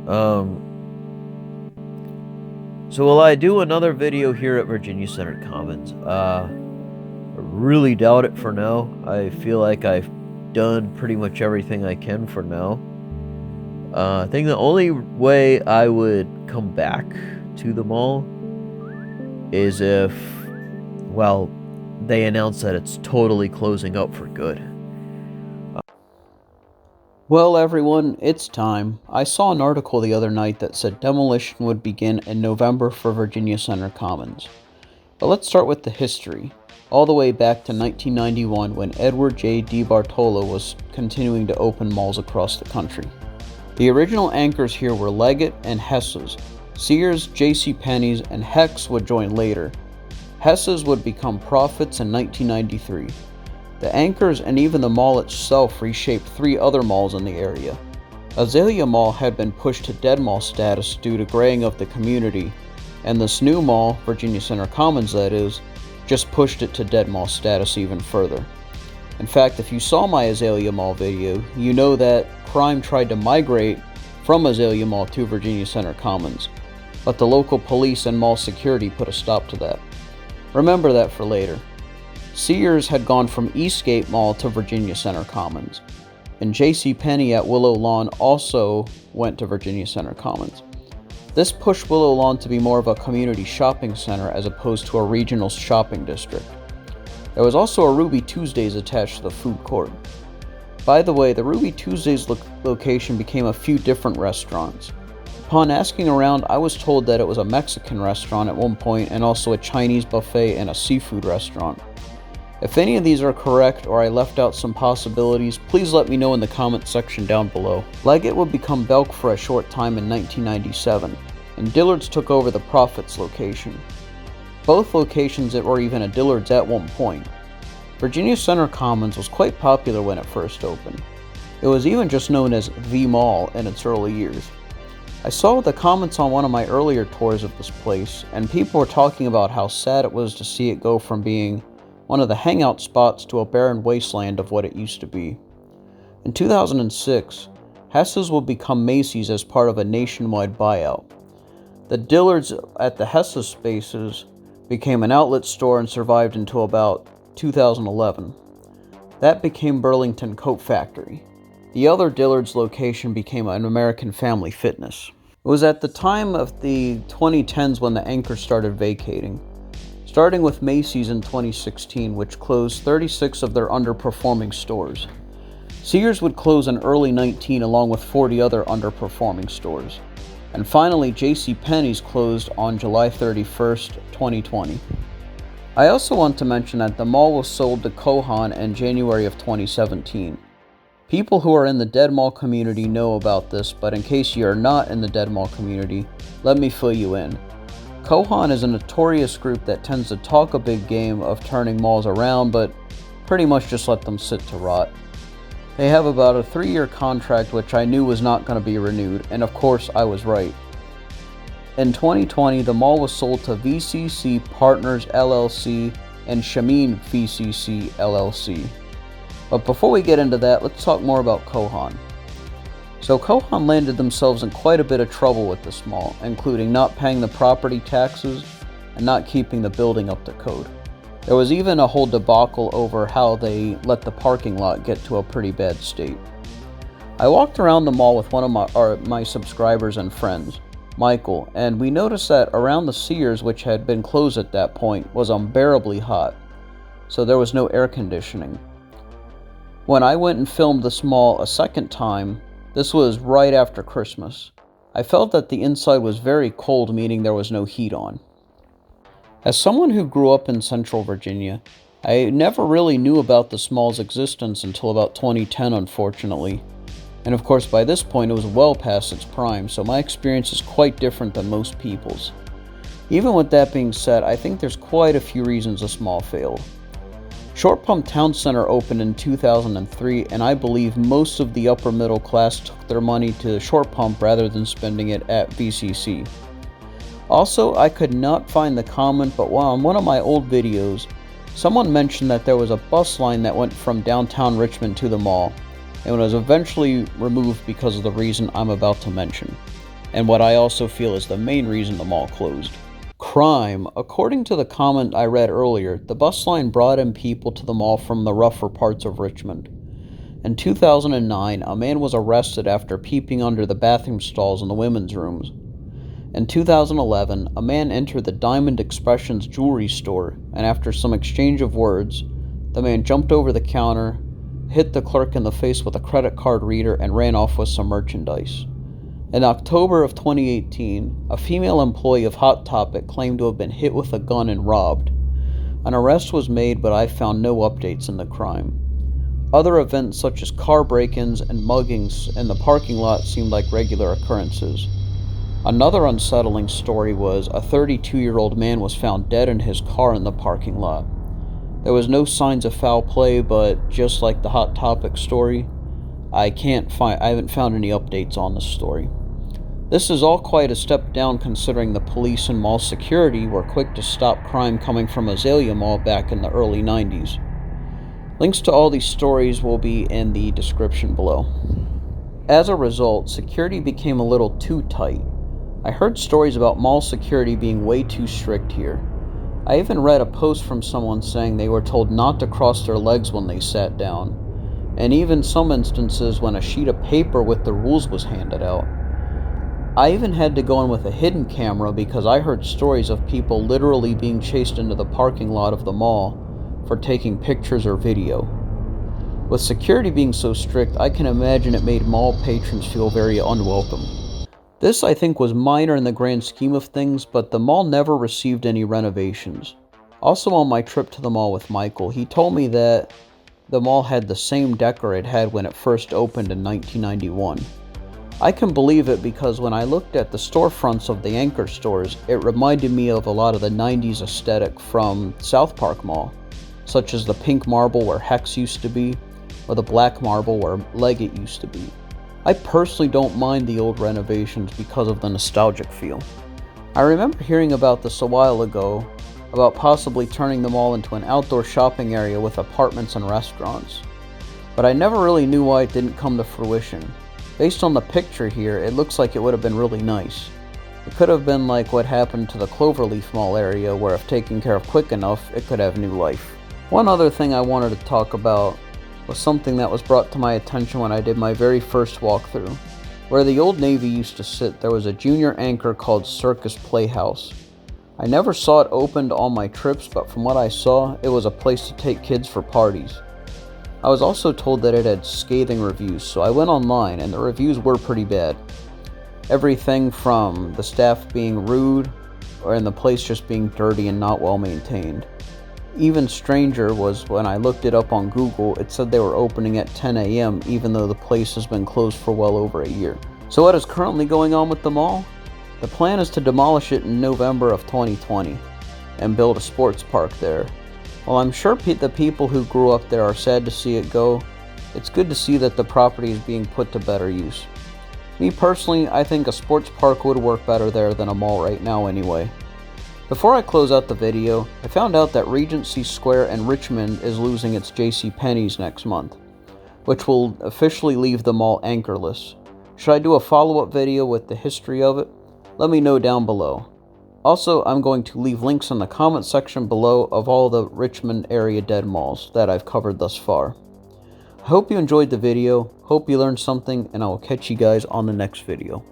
Um, so will I do another video here at Virginia Center Commons? I really doubt it for now. I feel like I've done pretty much everything I can for now. I think the only way I would come back to the mall is if, well, they announce that it's totally closing up for good. Well, everyone, it's time. I saw an article the other night that said demolition would begin in November for Virginia Center Commons. But let's start with the history, all the way back to 1991 when Edward J. DeBartolo was continuing to open malls across the country. The original anchors here were Leggett and Hess's. Sears, JCPenney's, and Hecht's would join later. Hess's would become Proffitt's in 1993. The anchors and even the mall itself reshaped 3 other malls in the area. Azalea Mall had been pushed to dead mall status due to graying of the community, and this new mall, Virginia Center Commons that is, just pushed it to dead mall status even further. In fact, if you saw my Azalea Mall video, you know that crime tried to migrate from Azalea Mall to Virginia Center Commons, but the local police and mall security put a stop to that. Remember that for later. Sears had gone from Eastgate Mall to Virginia Center Commons, and JCPenney at Willow Lawn also went to Virginia Center Commons. This pushed Willow Lawn to be more of a community shopping center as opposed to a regional shopping district. There was also a Ruby Tuesdays attached to the food court. By the way, the Ruby Tuesdays location became a few different restaurants. Upon asking around, I was told that it was a Mexican restaurant at one point and also a Chinese buffet and a seafood restaurant. If any of these are correct or I left out some possibilities, please let me know in the comment section down below. Leggett would become Belk for a short time in 1997, and Dillard's took over the Proffitt's location. Both locations were even a Dillard's at one point. Virginia Center Commons was quite popular when it first opened. It was even just known as The Mall in its early years. I saw the comments on one of my earlier tours of this place, and people were talking about how sad it was to see it go from being one of the hangout spots to a barren wasteland of what it used to be. In 2006, Hess's would become Macy's as part of a nationwide buyout. The Dillard's at the Hess's spaces became an outlet store and survived until about 2011. That became Burlington Coat Factory. The other Dillard's location became an American Family Fitness. It was at the time of the 2010s when the anchors started vacating, starting with Macy's in 2016, which closed 36 of their underperforming stores. Sears would close in early 19 along with 40 other underperforming stores. And finally, JCPenney's closed on July 31st, 2020. I also want to mention that the mall was sold to Kohan in January of 2017. People who are in the Dead Mall community know about this, but in case you are not in the Dead Mall community, let me fill you in. Kohan is a notorious group that tends to talk a big game of turning malls around, but pretty much just let them sit to rot. They have about a 3-year contract which I knew was not going to be renewed, and of course I was right. In 2020, the mall was sold to VCC Partners LLC and Shameen VCC LLC. But before we get into that, let's talk more about Kohan. So Kohan landed themselves in quite a bit of trouble with this mall, including not paying the property taxes and not keeping the building up to code. There was even a whole debacle over how they let the parking lot get to a pretty bad state. I walked around the mall with one of my subscribers and friends, Michael, and we noticed that around the Sears, which had been closed at that point, was unbearably hot, so there was no air conditioning. When I went and filmed this mall a second time, this was right after Christmas, I felt that the inside was very cold, meaning there was no heat on. As someone who grew up in Central Virginia, I never really knew about this mall's existence until about 2010, unfortunately. And of course, by this point, it was well past its prime, so my experience is quite different than most people's. Even with that being said, I think there's quite a few reasons this mall failed. Short Pump Town Center opened in 2003, and I believe most of the upper middle class took their money to Short Pump rather than spending it at VCC. Also, I could not find the comment, but on one of my old videos, someone mentioned that there was a bus line that went from downtown Richmond to the mall, and was eventually removed because of the reason I'm about to mention. and what I also feel is the main reason the mall closed. Crime. According to the comment I read earlier, the bus line brought in people to the mall from the rougher parts of Richmond. In 2009, a man was arrested after peeping under the bathroom stalls in the women's rooms. In 2011, a man entered the Diamond Expressions jewelry store, and after some exchange of words, the man jumped over the counter, hit the clerk in the face with a credit card reader, and ran off with some merchandise. In October of 2018, a female employee of Hot Topic claimed to have been hit with a gun and robbed. An arrest was made, but I found no updates in the crime. Other events such as car break-ins and muggings in the parking lot seemed like regular occurrences. Another unsettling story was a 32-year-old man was found dead in his car in the parking lot. There was no signs of foul play, but just like the Hot Topic story, I haven't found any updates on this story. This is all quite a step down considering the police and mall security were quick to stop crime coming from Azalea Mall back in the early 90s. Links to all these stories will be in the description below. As a result, security became a little too tight. I heard stories about mall security being way too strict here. I even read a post from someone saying they were told not to cross their legs when they sat down, and even some instances when a sheet of paper with the rules was handed out. I even had to go in with a hidden camera because I heard stories of people literally being chased into the parking lot of the mall for taking pictures or video. With security being so strict, I can imagine it made mall patrons feel very unwelcome. This, I think, was minor in the grand scheme of things, but the mall never received any renovations. Also on my trip to the mall with Michael, he told me that the mall had the same decor it had when it first opened in 1991. I can believe it because when I looked at the storefronts of the anchor stores, it reminded me of a lot of the 90s aesthetic from South Park Mall, such as the pink marble where Hex used to be, or the black marble where Leggett used to be. I personally don't mind the old renovations because of the nostalgic feel. I remember hearing about this a while ago, about possibly turning the mall into an outdoor shopping area with apartments and restaurants, but I never really knew why it didn't come to fruition. Based on the picture here, it looks like it would have been really nice. It could have been like what happened to the Cloverleaf Mall area, where if taken care of quick enough, it could have new life. One other thing I wanted to talk about was something that was brought to my attention when I did my very first walkthrough. Where the Old Navy used to sit, there was a junior anchor called Circus Playhouse. I never saw it opened on my trips, but from what I saw, it was a place to take kids for parties. I was also told that it had scathing reviews, so I went online and the reviews were pretty bad. Everything from the staff being rude, and the place just being dirty and not well maintained. Even stranger was when I looked it up on Google, it said they were opening at 10 a.m. even though the place has been closed for well over a year. So what is currently going on with the mall? The plan is to demolish it in November of 2020 and build a sports park there. While I'm sure the people who grew up there are sad to see it go, it's good to see that the property is being put to better use. Me personally, I think a sports park would work better there than a mall right now anyway. Before I close out the video, I found out that Regency Square in Richmond is losing its JCPenney's next month, which will officially leave the mall anchorless. Should I do a follow-up video with the history of it? Let me know down below. Also, I'm going to leave links in the comment section below of all the Richmond area dead malls that I've covered thus far. I hope you enjoyed the video, hope you learned something, and I will catch you guys on the next video.